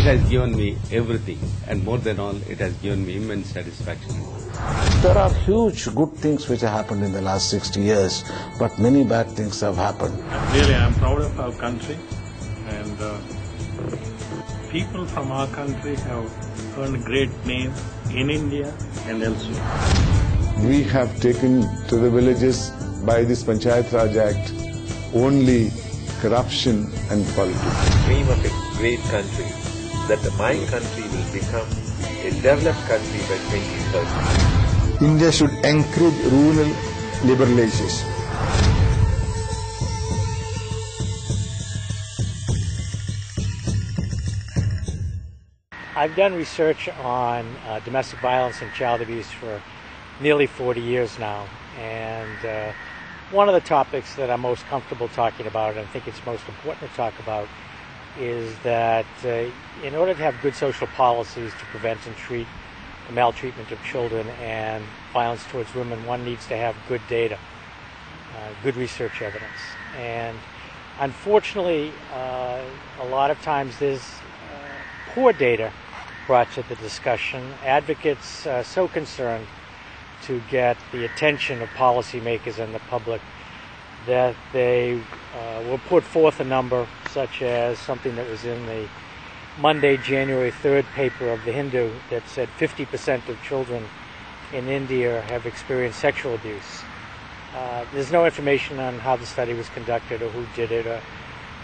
has given me everything, and more than all, it has given me immense satisfaction. There are huge good things which have happened in the last 60 years, but many bad things have happened. Really, I'm proud of our country, and people from our country have earned a great name in India and elsewhere. We have taken to the villages by this Panchayat Raj Act only corruption and politics. Dream of a great country, that my country will become a developed country by 2030. India should encourage rural liberalization. I've done research on domestic violence and child abuse for nearly 40 years now, and one of the topics that I'm most comfortable talking about, and I think it's most important to talk about, is that in order to have good social policies to prevent and treat the maltreatment of children and violence towards women, one needs to have good data, good research evidence. And unfortunately, a lot of times there's poor data brought to the discussion. Advocates are so concerned to get the attention of policymakers and the public that they will put forth a number such as something that was in the Monday, January 3rd paper of The Hindu that said 50% of children in India have experienced sexual abuse. There's no information on how the study was conducted or who did it or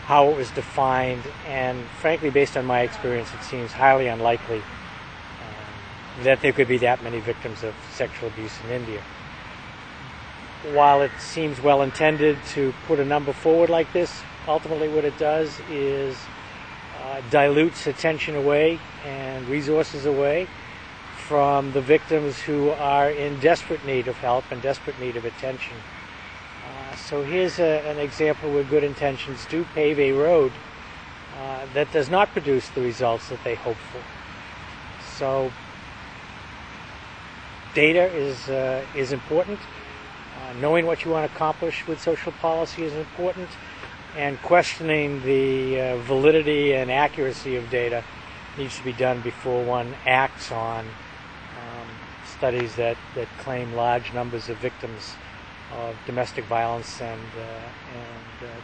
how it was defined, and frankly, based on my experience, it seems highly unlikely that there could be that many victims of sexual abuse in India. While it seems well-intended to put a number forward like this, ultimately what it does is dilutes attention away and resources away from the victims who are in desperate need of help and desperate need of attention. So here's an example where good intentions do pave a road that does not produce the results that they hope for. So data is important. Knowing what you want to accomplish with social policy is important, and questioning the validity and accuracy of data needs to be done before one acts on studies that claim large numbers of victims of domestic violence and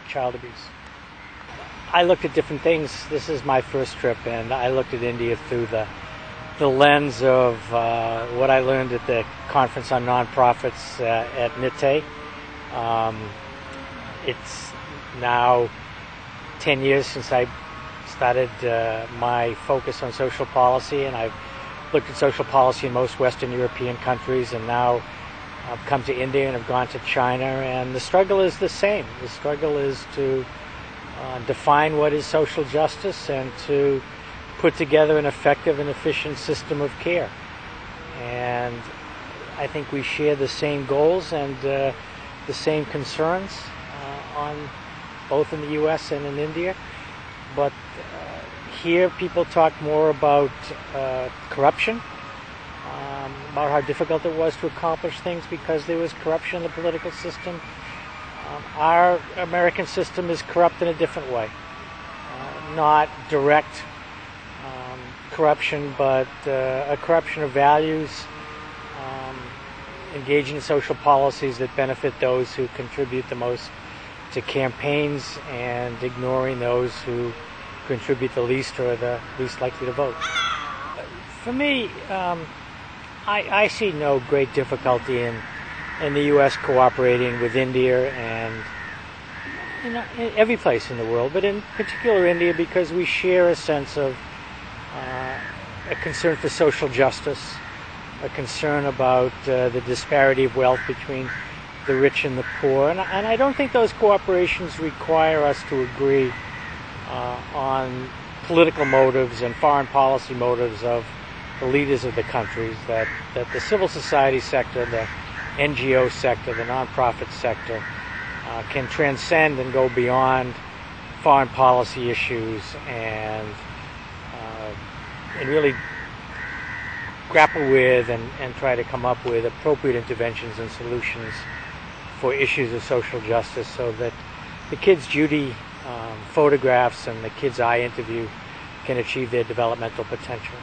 child abuse. I looked at different things. This is my first trip, and I looked at India through the lens of what I learned at the conference on nonprofits at NITE. It's now 10 years since I started my focus on social policy, and I've looked at social policy in most Western European countries, and now I've come to India and have gone to China, and the struggle is the same. The struggle is to define what is social justice and to put together an effective and efficient system of care. And I think we share the same goals and the same concerns on both in the U.S. and in India. But here people talk more about corruption, about how difficult it was to accomplish things because there was corruption in the political system. Our American system is corrupt in a different way. Not direct corruption, but a corruption of values, engaging in social policies that benefit those who contribute the most to campaigns and ignoring those who contribute the least or the least likely to vote. For me, I see no great difficulty in the U.S. cooperating with India and in every place in the world, but in particular India, because we share a sense of a concern for social justice, a concern about the disparity of wealth between the rich and the poor, and I don't think those cooperations require us to agree on political motives and foreign policy motives of the leaders of the countries, that the civil society sector, the NGO sector, the nonprofit sector can transcend and go beyond foreign policy issues and really grapple with and try to come up with appropriate interventions and solutions for issues of social justice, so that the kids' Judy photographs and the kids' eye interview can achieve their developmental potential.